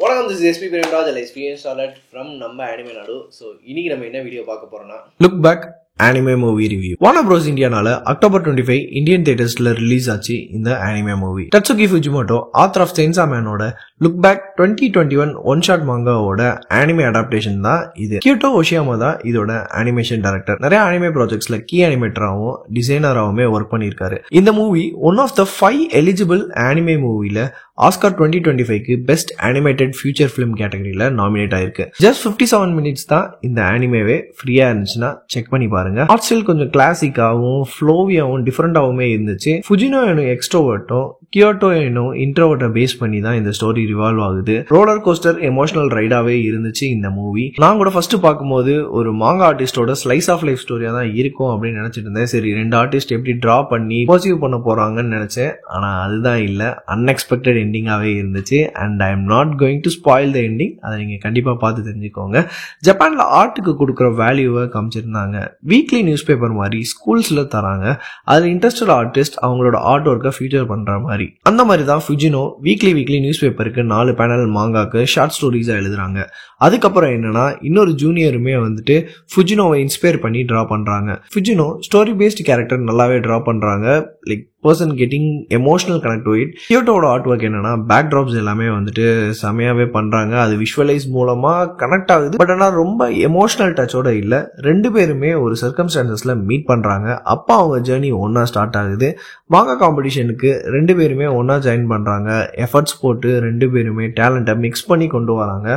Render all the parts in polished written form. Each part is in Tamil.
வணக்கம், this is SP Premraj, an experienced starlet from நம்ம Anime Nadu. So இன்னைக்கு நம்ம என்ன வீடியோ பார்க்க போறோம்னா look back anime movie review. Warner Bros. Indianaல October 25 Indian theatersல ரிலீஸ் ஆச்சு இந்த anime movie. Tatsuki Fujimoto, author of Chainsaw Man ஓட லுக் பேக் 2021 ஒன் ஷாட் மாங்காவோட anime adaptation தான் இது. கியோட்டோ ஒஷியாமா தான் இதோட அனிமேஷன் டைரக்டர். நிறைய anime ப்ராஜெக்ட்ஸ்ல கீ அனிமேட்டராகவும் டிசைனராகவுமே ஒர்க் பண்ணியிருக்காரு. இந்த movie one of the 5 eligible anime மூவில ஆஸ்கார் 2025க்கு பெஸ்ட் அனிமேட்டட் ஃபியூச்சர் ஃபிலிம் கேட்டகரியில நாமினேட் ஆயிருக்கு. ஜஸ்ட் 57 மினிட்ஸ் தான் இந்த அனிமேவே ஃப்ரீயா இருந்துச்சுன்னா செக் பண்ணி பாருங்க. ஆர்ட் ஸ்டைல் கொஞ்சம் கிளாசிக்காவும் ஃப்ளோவியாவும் டிஃபரெண்டாவுமே இருந்துச்சு. ஃபுஜினோ எனும் எக்ஸ்ட்ரோவர்ட்டும் கியோட்டோ எனும் இன்ட்ரோவர்ட்டை பேஸ் பண்ணி தான் இந்த ஸ்டோரி ரிவால்வ் ஆகுது. ரோலர் கோஸ்டர் எமோஷனல் ரைடாவே இருந்துச்சு இந்த மூவி. நான் கூட ஃபர்ஸ்ட் பார்க்கும்போது ஒரு மாங்கா ஆர்டிஸ்டோட ஸ்லைஸ் ஆஃப் லைஃப் ஸ்டோரியா தான் இருக்கும் அப்படின்னு நினைச்சிட்டு இருந்தேன். சரி, ரெண்டு ஆர்டிஸ்ட் எப்படி டிரா பண்ணி பர்சீவ் பண்ண போறாங்கன்னு நினைச்சேன். ஆனா அதுதான் இல்ல, அன்எக்ஸ்பெக்டட் எண்டிங்காவே இருந்துச்சு. And I am not going to spoil the ending. அதை நீங்க கண்டிப்பா பார்த்து தெரிஞ்சுக்கோங்க. ஜப்பான்ல ஆர்ட்டுக்கு கொடுக்குற வேல்யூவை காமிச்சிருந்தாங்க. வீக்லி நியூஸ் பேப்பர் மாதிரி ஸ்கூல்ஸ்ல தராங்க. அதுல இன்ட்ரெஸ்டட் ஆர்டிஸ்ட் அவங்களோட ஆர்ட் ஒர்க்கை ஃபீச்சர் பண்ற மாதிரி அந்த மாதிரி தான் ஃபுஜினோ வீக்லி நியூஸ் பேப்பருக்கு 4 பேனல் மாங்காக்கு ஷார்ட் ஸ்டோரிஸா எழுதுறாங்க. அதுக்கப்புறம் என்னன்னா இன்னொரு ஜூனியருமே வந்துட்டு ஃபுஜினோவை இன்ஸ்பயர் பண்ணி டிரா பண்றாங்க. ஃபுஜினோ ஸ்டோரி பேஸ்ட் கேரக்டர் நல்லாவே டிரா பண்றாங்க. Like person getting emotional connect to it. கியோட்டோட ஆர்ட் ஒர்க் என்னன்னா பேக் ட்ராப்ஸ் எல்லாமே வந்துட்டு செமையாவே பண்றாங்க. அது விஷுவலைஸ் மூலமா கனெக்ட் ஆகுது. பட் ஆனால் ரொம்ப எமோஷனல் டச்சோட இல்ல. ரெண்டு பேருமே ஒரு சர்க்கம்ஸ்டான்சஸ்ல மீட் பண்றாங்க. அப்ப அவங்க ஜேர்னி ஒன்னா ஸ்டார்ட் ஆகுது. மாங்கா காம்படிஷனுக்கு ரெண்டு பேருமே ஒன்னா ஜாயின் பண்றாங்க. எஃபர்ட்ஸ் போட்டு ரெண்டு பேருமே டேலண்ட்டை மிக்ஸ் பண்ணி கொண்டு வராங்க.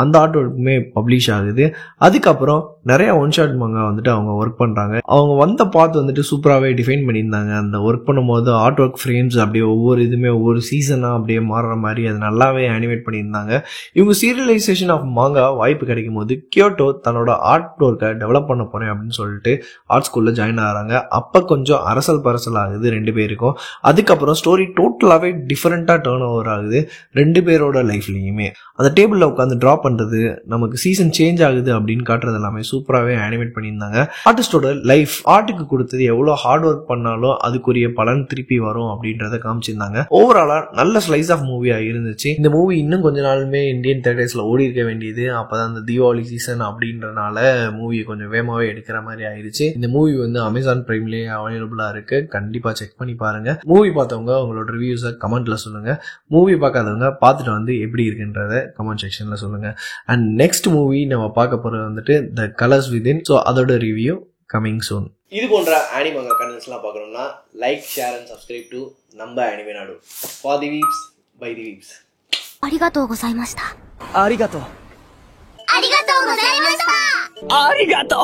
அந்த ஆர்ட் ஒர்க்குமே பப்ளிஷ் ஆகுது. அதுக்கப்புறம் நிறைய ஒன் ஷாட் மாங்கா வந்துட்டு அவங்க ஒர்க் பண்றாங்க. அவங்க வந்த பாத் வந்துட்டு சூப்பராகவே டிஃபைன் பண்ணியிருந்தாங்க. அந்த ஒர்க் பண்ணும்போது ஆர்ட் ஒர்க் ஃப்ரேம்ஸ் அப்படியே ஒவ்வொரு இதுமே ஒவ்வொரு சீசனா அப்படியே மாறுற மாதிரி அது நல்லாவே அனிமேட் பண்ணியிருந்தாங்க. இவங்க சீரியலைசேஷன் ஆஃப் மாங்கா வாய்ப்பு கிடைக்கும் போது கியோட்டோ தன்னோட ஆர்ட் ஒர்க்கை டெவலப் பண்ண போறேன் அப்படின்னு சொல்லிட்டு ஆர்ட் ஸ்கூல்ல ஜாயின் ஆகிறாங்க. அப்ப கொஞ்சம் அரசல் பரசல் ஆகுது ரெண்டு பேருக்கும். அதுக்கப்புறம் ஸ்டோரி டோட்டலாவே டிஃபரெண்டா டேர்ன் ஓவர் ஆகுது ரெண்டு பேரோட லைஃப்லயுமே. அந்த டேபிள்ல உட்காந்து டிரா பண்றது, நமக்கு சீசன் சேஞ்ச் ஆகுது அப்படின்னு காட்டுறது எல்லாமே சூப்பராகவே அனிமேட் பண்ணியிருந்தாங்க. ஆர்டிஸ்டோட லைஃப், ஆர்ட்டுக்கு கொடுத்தது எவ்வளோ ஹார்ட் ஒர்க் பண்ணாலும் அதுக்குரிய பலன் திருப்பி வரும் அப்படின்றத காமிச்சிருந்தாங்க. ஓவராலா நல்ல ஸ்லைஸ் ஆஃப் மூவியா இருந்துச்சு. இந்த மூவி இன்னும் கொஞ்ச நாளுமே இந்தியன் தியேட்டர்ஸ்ல ஓடி இருக்க வேண்டியது. அப்பதான் அந்த தீபாவளி சீசன் அப்படின்றனால மூவியை கொஞ்சம் வேகமாவே எடுக்கிற மாதிரி ஆயிருச்சு. இந்த மூவி வந்து அமேசான் பிரைம்லயே அவைலபிளா இருக்கு. கண்டிப்பா செக் பண்ணி பாருங்க. மூவி பார்த்தவங்க உங்களோட ரிவ்யூஸை கமெண்ட்ல சொல்லுங்க. மூவி பார்க்காதவங்க பார்த்துட்டு வந்து எப்படி இருக்குன்றத கமெண்ட் செக்ஷன்ல சொல்லுங்க. அண்ட் நெக்ஸ்ட் மூவி நம்ம பார்க்க போறது வந்துட்டு த கலர்ஸ் விதின். ஸோ அதோட ரிவ்யூ கமிங் சூன். இது போன்ற அனிமங்க கண்டென்ட்ஸ்லாம் பார்க்கணும்னா like, share and subscribe to நம்ம Anime Nadu. For the weeps, by the weeps. ありがとうございました。ありがとう。ありがとうございました。ありがとう